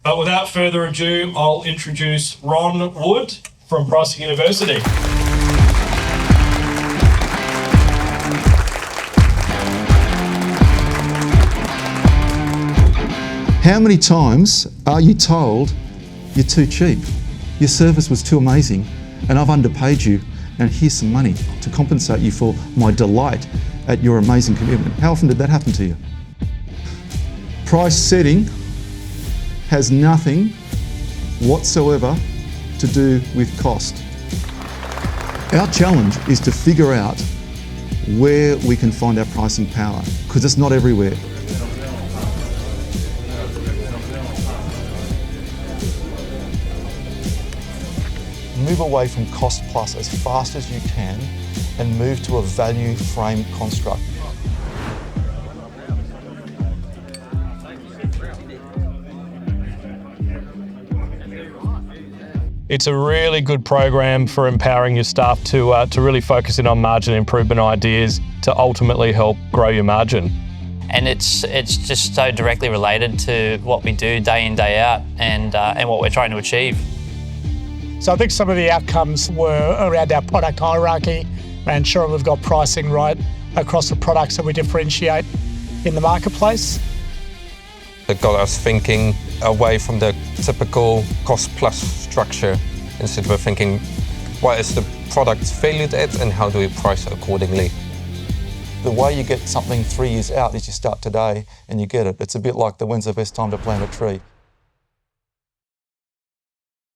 But without further ado, I'll introduce Ron Wood from Pricing University. How many times are you told you're too cheap? Your service was too amazing and I've underpaid you, and here's some money to compensate you for my delight at your amazing commitment. How often did that happen to you? Price setting has nothing whatsoever to do with cost. Our challenge is to figure out where we can find our pricing power, because it's not everywhere. Move away from cost plus as fast as you can and move to a value frame construct. It's a really good program for empowering your staff to really focus in on margin improvement ideas to ultimately help grow your margin. And it's just so directly related to what we do day in, day out, and what we're trying to achieve. So I think some of the outcomes were around our product hierarchy, around ensuring we've got pricing right across the products that we differentiate in the marketplace. It got us thinking away from the typical cost-plus structure. Instead, we're thinking, what is the product valued at and how do we price it accordingly? The way you get something 3 years out is you start today and you get it. It's a bit like the when's the best time to plant a tree.